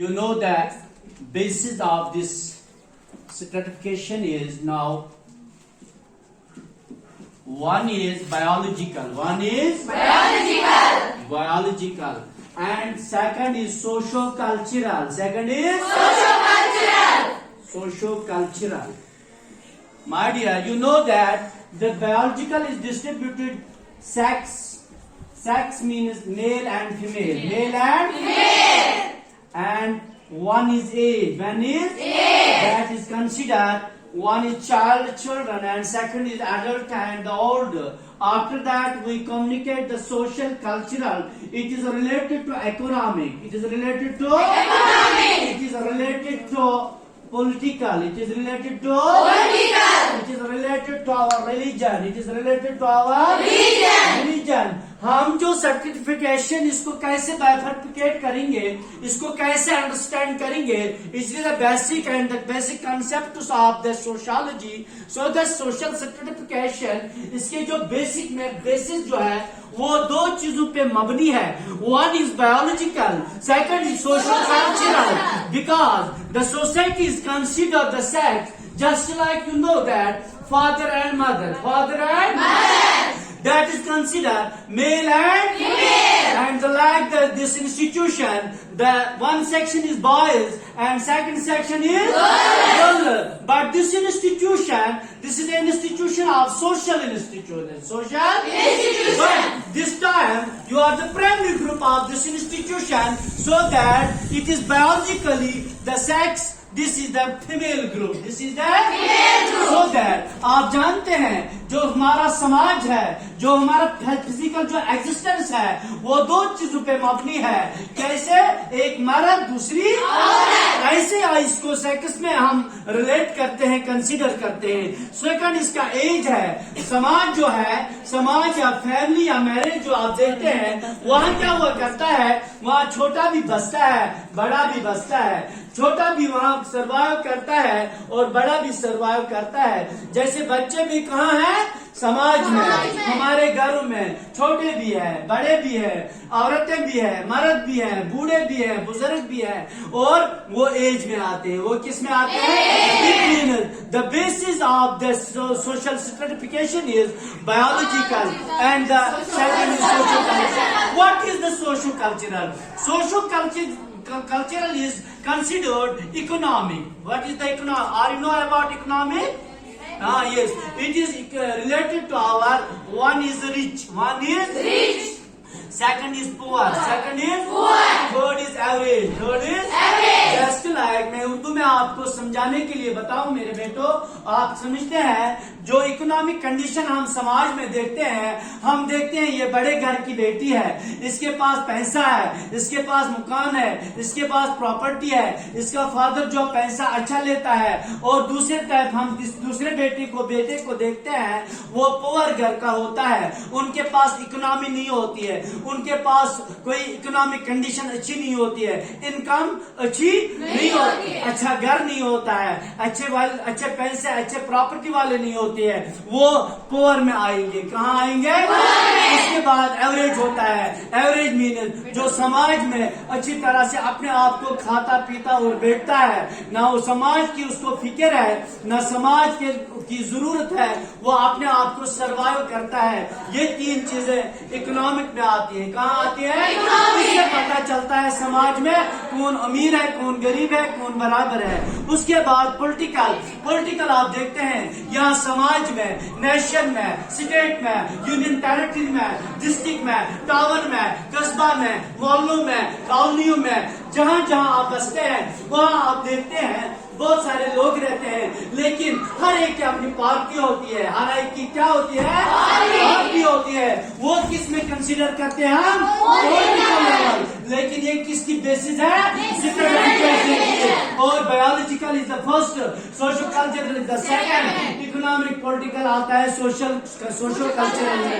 You know that basis of this stratification is now one is biological, and second is socio-cultural. Socio-cultural. My dear, you know that the biological is distributed sex. Sex means male and female. And one is age. That is considered. One is children, and second is adult and the old. After that, we communicate the social, cultural. It is related to economic. It is related to political. It is related to It is related to our religion. It is related to our religion. हम जो certification इसको कैसे बाइफर्टिकेट करेंगे, इसको कैसे understand करेंगे, इसलिए the basic and the basic concept of the sociology. So the social certification, इसके जो बेसिस जो है वो दो चीजों पे मबनी है. One is biological, second is social cultural. Because the society is consider the sex just like you know that father and mother. That is considered male and female. And like this institution, the one section is boys and second section is girls. But this institution, this is an institution of social institution. But this time you are the primary group of this institution, so that it is biologically the sex. This is the female group. So that आप जानते हैं जो हमारा समाज है, जो हमारा physical जो एग्जिस्टेंस है, वो दो चीजों पे मबनी है. कैसे? एक मर्द, दूसरी औरत. ऐसे इसको सेक्स में हम रिलेट करते हैं, कंसीडर करते हैं. सेकंड इसका एज है. समाज जो है, समाज या फैमिली या मैरिज जो आप देखते हैं, वहाँ क्या हुआ करता है, वहाँ छोटा भी बसता है, बड़ा भी बसता है. छोटा भी वहाँ सर्वाइव करता है और बड़ा भी सर्वाइव करता है. जैसे बच्चे भी कहाँ हैं? समाज में. हमारे घरों में छोटे भी है, बड़े भी है, औरतें भी है, मर्द भी है, बूढ़े भी है, बुजुर्ग भी है, और वो एज में आते हैं. वो किस में आते हैं? The basis of the social stratification is biological and the second is social cultural. What is the social cultural? Social cultural is considered economic. What is the economic? Are you know about economic? Yes. It is related to our one is rich. Second is poor. Third is average. Just like मैं उर्दू में आपको समझाने के लिए बताऊं मेरे बेटो, आप समझते हैं जो इकोनॉमिक कंडीशन हम समाज में देखते हैं, हम देखते हैं ये बड़े घर की बेटी है, इसके पास पैसा है, इसके पास मकान है, इसके पास प्रॉपर्टी है, इसका फादर जो पैसा अच्छा लेता है. और दूसरे तरफ हम दूसरे बेटे को देखते हैं, वो पुअर घर का होता है, उनके पास इकोनॉमी नहीं होती है, उनके पास कोई इकोनॉमिक कंडीशन अच्छी नहीं होती है, इनकम अच्छी नहीं होती है, अच्छा घर नहीं होता है, अच्छे पैसे, अच्छे प्रॉपर्टी वाले नहीं होते हैं, वो पुअर में आएंगे. कहाँ आएंगे? उसके बाद एवरेज होता है. एवरेज मीन जो समाज में अच्छी तरह से अपने आप को खाता पीता और बैठता है, ना वो समाज की उसको फिक्र है, ना समाज की जरूरत है, वो अपने आप को सर्वाइव करता है. ये तीन चीजें इकोनॉमिक में आती है. कहाँ आती है? इससे पता चलता है समाज में कौन अमीर है, कौन गरीब है, कौन बराबर है. उसके बाद पॉलिटिकल आप देखते हैं, यहाँ समाज में, नेशन में, स्टेट में, यूनियन टेरिटरी में, डिस्ट्रिक्ट में, टाउन में, कस्बा में, मोहल्लों में, कॉलोनियों में, जहाँ जहाँ आप बसते हैं वहाँ आप देखते हैं बहुत सारे लोग रहते हैं, लेकिन हर एक की अपनी पार्टी होती है, हर एक की क्या होती है? पार्टी होती है. वो किस में कंसीडर करते हैं? हम पॉलिटिकल लेवल. लेकिन ये किसकी बेसिस है? और biological is the first, social cultural is the second, economic political आता है सोशल कल्चरल में.